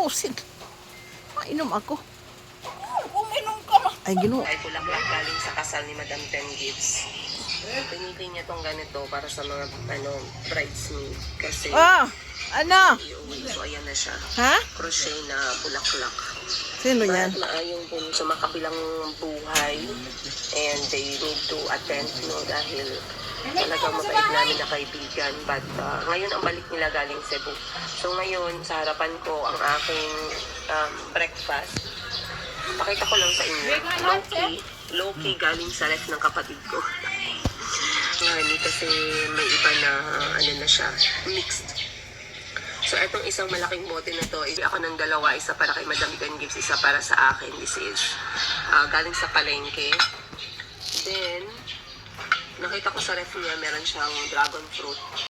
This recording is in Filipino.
tapusin. Mainom ako. Uminom ka na. Ay, Ginoo. Ay bulaklak galing sa kasal ni Madam Ten Gibbs. Pinili niya tong ganito para sa mga bridesmaid. Kasi Ano? iuwi. So ayan na siya. Ha? Crochet na bulaklak. Sino yan? Maayong po sa makabilang buhay. And they need to attend, no, dahil talagang mabait namin na kaibigan. But ngayon ang balik nila galing Cebu. So ngayon, sa harapan ko ang aking breakfast. Pakita ko lang sa inyo. Low-key galing sa ref ng kapatid ko. Ngayon, kasi may iba na, ano na siya, mixed. So, itong isang malaking bote na to, ako ng dalawa, isa para kay Madam Ten Gibbs, isa para sa akin. This is galing sa palengke. Then, nakita ko sa ref niya, meron siyang dragon fruit.